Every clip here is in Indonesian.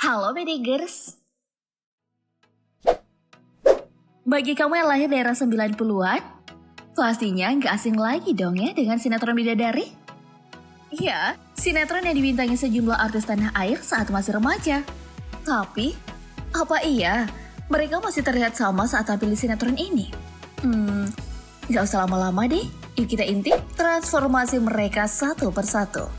Halo Bedigers. Bagi kamu yang lahir daerah 90-an, pastinya nggak asing lagi dong ya dengan sinetron Bidadari? Iya, sinetron yang dibintangi sejumlah artis tanah air saat masih remaja. Tapi, apa iya mereka masih terlihat sama saat tampil di sinetron ini? Nggak usah lama-lama deh, yuk kita intip transformasi mereka satu persatu.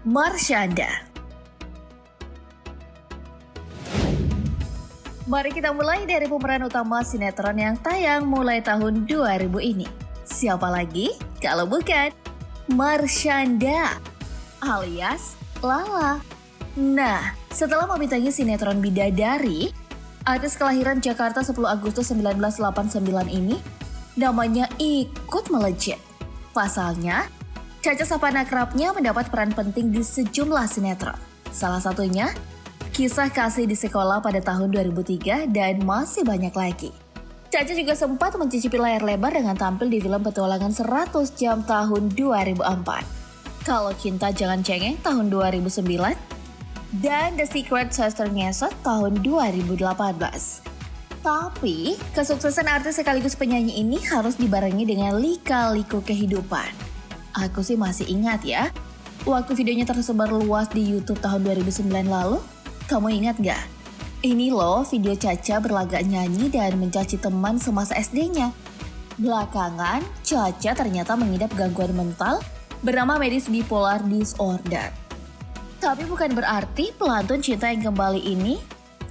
Marshanda. Mari kita mulai dari pemeran utama sinetron yang tayang mulai tahun 2000 ini. Siapa lagi kalau bukan Marshanda alias Lala. Nah, setelah membintangi sinetron Bidadari, artis kelahiran Jakarta 10 Agustus 1989 ini namanya ikut melejit. Pasalnya, Caca sapaan akrabnya mendapat peran penting di sejumlah sinetron. Salah satunya, Kisah Kasih di Sekolah pada tahun 2003 dan masih banyak lagi. Caca juga sempat mencicipi layar lebar dengan tampil di film Petualangan 100 Jam tahun 2004. Kalau Cinta Jangan Cengeng tahun 2009 dan The Secret Sister Ngesot tahun 2018. Tapi, kesuksesan artis sekaligus penyanyi ini harus dibarengi dengan lika-liku kehidupan. Aku sih masih ingat ya, waktu videonya tersebar luas di YouTube tahun 2009 lalu. Kamu ingat gak? Ini loh video Caca berlagak nyanyi dan mencaci teman semasa SD-nya. Belakangan, Caca ternyata mengidap gangguan mental bernama medis bipolar disorder. Tapi bukan berarti pelantun cinta yang kembali ini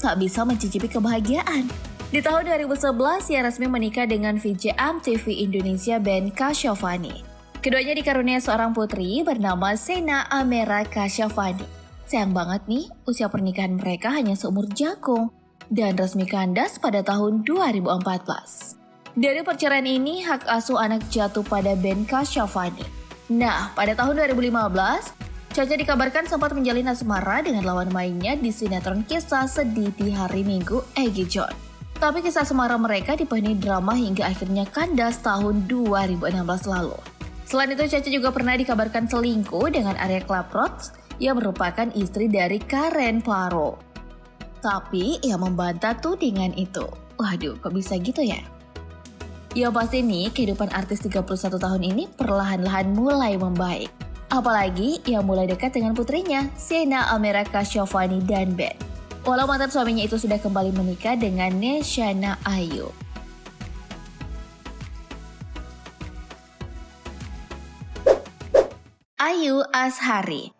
tak bisa mencicipi kebahagiaan. Di tahun 2011, ia resmi menikah dengan VJ MTV Indonesia Ben Kasyafani. Keduanya dikaruniai seorang putri bernama Sena Amera Kasyafani. Sayang banget nih, usia pernikahan mereka hanya seumur jagung dan resmi kandas pada tahun 2014. Dari perceraian ini, hak asuh anak jatuh pada Ben Kasyafani. Nah, pada tahun 2015, Caca dikabarkan sempat menjalin asmara dengan lawan mainnya di sinetron Kisah Sedih di Hari Minggu, Egy John. Tapi kisah asmara mereka dipenuhi drama hingga akhirnya kandas tahun 2016 lalu. Selain itu, Caca juga pernah dikabarkan selingkuh dengan Arya Klaproth yang merupakan istri dari Karen Paro. Tapi, ia membantah tudingan itu. Waduh, kok bisa gitu ya? Ya pasti nih, kehidupan artis 31 tahun ini perlahan-lahan mulai membaik. Apalagi, ia mulai dekat dengan putrinya, Sena Amera Kasyafani dan Ben. Walau mantan suaminya itu sudah kembali menikah dengan Neshana Ayu. Ayu Azhari.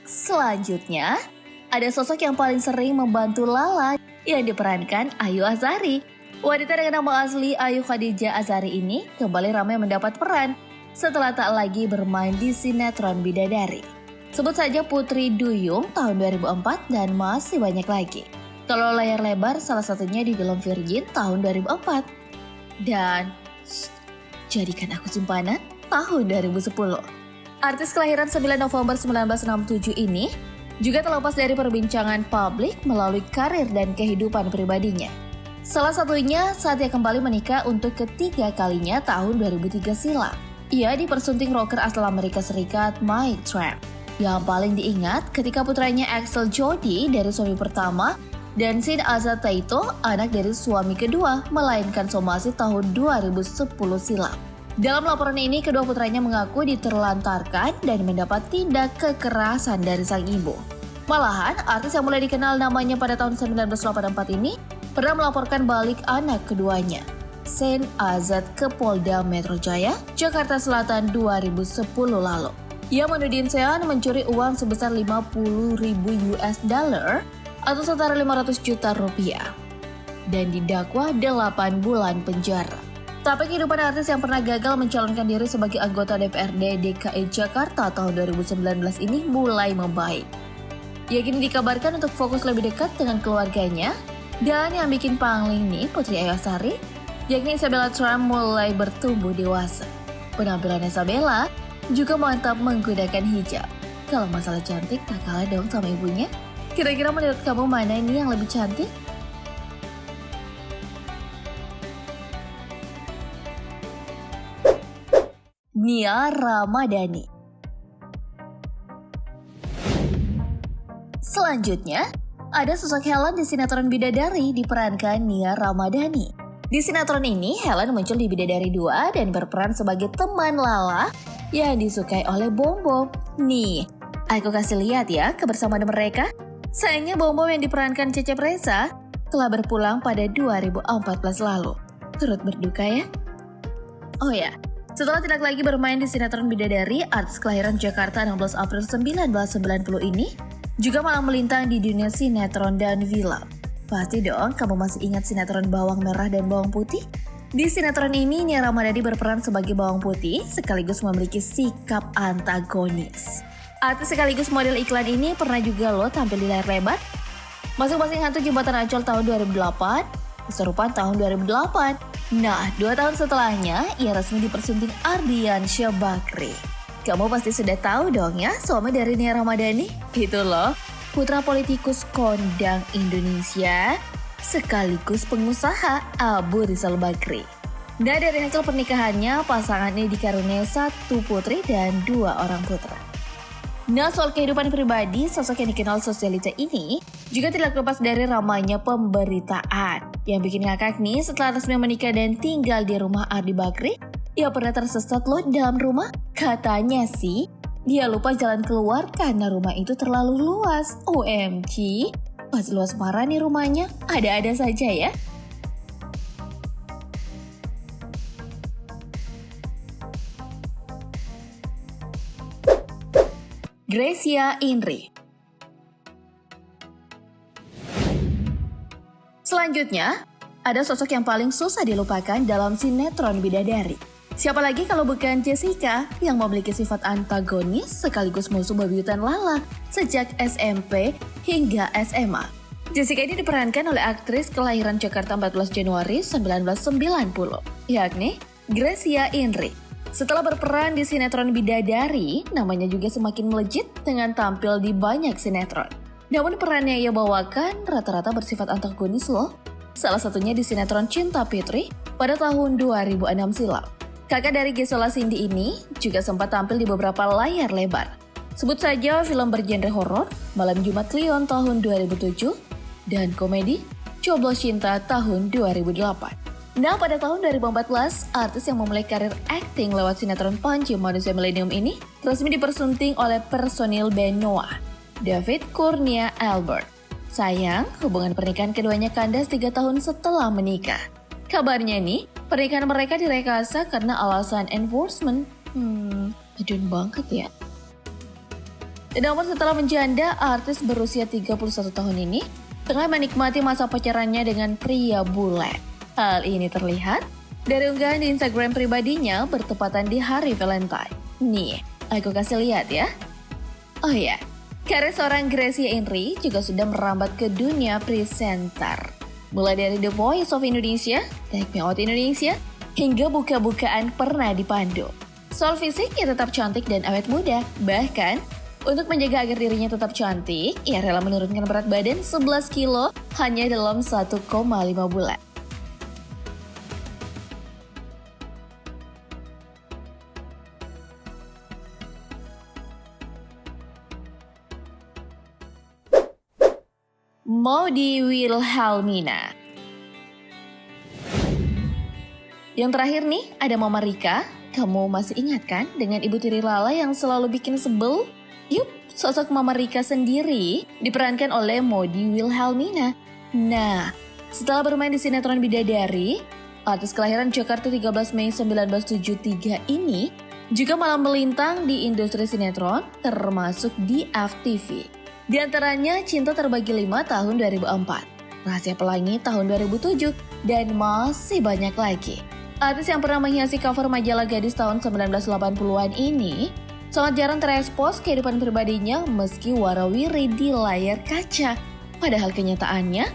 Selanjutnya, ada sosok yang paling sering membantu Lala yang diperankan Ayu Azhari. Wanita dengan nama asli Ayu Khadijah Azhari ini kembali ramai mendapat peran setelah tak lagi bermain di sinetron Bidadari. Sebut saja Putri Duyung tahun 2004 dan masih banyak lagi. Kalau layar lebar salah satunya di film Virgin tahun 2004. Dan Jadikan Aku Simpanan tahun 2010. Artis kelahiran 9 November 1967 ini juga terlepas dari perbincangan publik melalui karir dan kehidupan pribadinya. Salah satunya saat ia kembali menikah untuk ketiga kalinya tahun 2003 silam. Ia dipersunting rocker asal Amerika Serikat Mike Tramp. Yang paling diingat ketika putranya Axel Jody dari suami pertama dan Sid Azat Taito, anak dari suami kedua, melainkan somasi tahun 2010 silam. Dalam laporan ini, kedua putranya mengaku diterlantarkan dan mendapat tindak kekerasan dari sang ibu. Malahan, artis yang mulai dikenal namanya pada tahun 1984 ini pernah melaporkan balik anak keduanya, Sen Azat, ke Polda Metro Jaya, Jakarta Selatan 2010 lalu. Ia menuding Sean mencuri uang sebesar 50.000 US dollar atau setara 500 juta rupiah dan didakwa 8 bulan penjara. Tapi kehidupan artis yang pernah gagal mencalonkan diri sebagai anggota DPRD DKI Jakarta tahun 2019 ini mulai membaik. Ia kini dikabarkan untuk fokus lebih dekat dengan keluarganya dan yang bikin pangling nih Putri Ayu Azhari, yakni Isabella Trump mulai bertumbuh dewasa. Penampilan Isabella juga mantap menggunakan hijab. Kalau masalah cantik tak kalah dong sama ibunya. Kira-kira menurut kamu mana ini yang lebih cantik? Nia Ramadhani. Selanjutnya, ada sosok Helen di sinetron Bidadari diperankan Nia Ramadhani. Di sinetron ini, Helen muncul di Bidadari 2 dan berperan sebagai teman Lala yang disukai oleh Bom Bom. Nih, aku kasih lihat ya kebersamaan mereka. Sayangnya Bom Bom yang diperankan Cecep Reza telah berpulang pada 2014 lalu. Turut berduka ya. Oh ya, setelah tidak lagi bermain di sinetron Bidadari, artis kelahiran Jakarta 16 April 1990 ini juga malah melintang di dunia sinetron dan film. Pasti dong kamu masih ingat sinetron Bawang Merah dan Bawang Putih? Di sinetron ini, Nia Ramadhani berperan sebagai bawang putih sekaligus memiliki sikap antagonis. Artis sekaligus model iklan ini pernah juga loh tampil di layar lebar. Masing-masing hantu Jembatan Ancol tahun 2008, Kesurupan tahun 2008. Nah, 2 tahun setelahnya, ia resmi dipersunting Ardiansyah Bakri. Kamu pasti sudah tahu dong ya, suami dari Nia Ramadhani? Itu loh, putra politikus kondang Indonesia, sekaligus pengusaha Abu Rizal Bakri. Nah, dari hasil pernikahannya, pasangan ini dikaruniai 1 putri dan 2 orang putra. Nah, soal kehidupan pribadi, sosok yang dikenal sosialita ini juga tidak lepas dari ramainya pemberitaan. Yang bikin ngakak nih, setelah resmi menikah dan tinggal di rumah Ardi Bakri, ia pernah tersesat loh dalam rumah. Katanya sih, dia lupa jalan keluar karena rumah itu terlalu luas. OMG, pas luas parah nih rumahnya, ada-ada saja ya. Gracia Indri. Selanjutnya, ada sosok yang paling susah dilupakan dalam sinetron Bidadari. Siapa lagi kalau bukan Jessica yang memiliki sifat antagonis sekaligus musuh bebuyutan Lala sejak SMP hingga SMA. Jessica ini diperankan oleh aktris kelahiran Jakarta 14 Januari 1990, yakni Gracia Indri. Setelah berperan di sinetron Bidadari, namanya juga semakin melejit dengan tampil di banyak sinetron. Namun perannya ia bawakan rata-rata bersifat antagonis loh. Salah satunya di sinetron Cinta Fitri pada tahun 2006 silam. Kakak dari Gisela Cindy ini juga sempat tampil di beberapa layar lebar. Sebut saja film bergenre horor Malam Jumat Kliwon tahun 2007 dan komedi Coblos Cinta tahun 2008. Nah, pada tahun 2014, artis yang memulai karir akting lewat sinetron Panji Manusia Milenium ini resmi dipersunting oleh personil band Noah, David Kurnia Albert. Sayang, hubungan pernikahan keduanya kandas 3 tahun setelah menikah. Kabarnya nih, pernikahan mereka direkayasa karena alasan enforcement. Aduan banget ya. Namun setelah menjanda, artis berusia 31 tahun ini tengah menikmati masa pacarannya dengan pria bule. Hal ini terlihat dari unggahan di Instagram pribadinya bertepatan di hari Valentine. Nih, aku kasih lihat ya. Oh ya, karir seorang Gracia Indri juga sudah merambat ke dunia presenter. Mulai dari The Voice of Indonesia, Take Me Out Indonesia, hingga buka-bukaan pernah dipandu. Soal fisik, ia tetap cantik dan awet muda. Bahkan, untuk menjaga agar dirinya tetap cantik, ia rela menurunkan berat badan 11 kilo hanya dalam 1,5 bulan. Maudy Wilhelmina. Yang terakhir nih, ada Mama Rika. Kamu masih ingat kan dengan ibu tiri Lala yang selalu bikin sebel? Yup, sosok Mama Rika sendiri diperankan oleh Maudy Wilhelmina. Nah, setelah bermain di sinetron Bidadari, artis kelahiran Jakarta 13 Mei 1973 ini juga malah melintang di industri sinetron termasuk di FTV. Di antaranya Cinta Terbagi 5 tahun 2004, Rahasia Pelangi tahun 2007, dan masih banyak lagi. Artis yang pernah menghiasi cover majalah gadis tahun 1980-an ini sangat jarang terekspos kehidupan pribadinya meski warawiri di layar kaca. Padahal kenyataannya,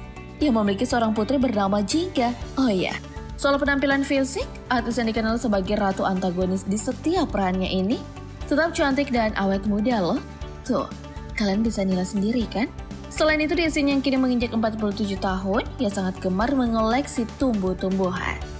ia memiliki seorang putri bernama Jingga. Oh iya, soal penampilan fisik, artis yang dikenal sebagai ratu antagonis di setiap perannya ini tetap cantik dan awet muda loh. Tuh, kalian bisa nilai sendiri kan? Selain itu, Desi yang kini menginjak 47 tahun, ia sangat gemar mengoleksi tumbuh-tumbuhan.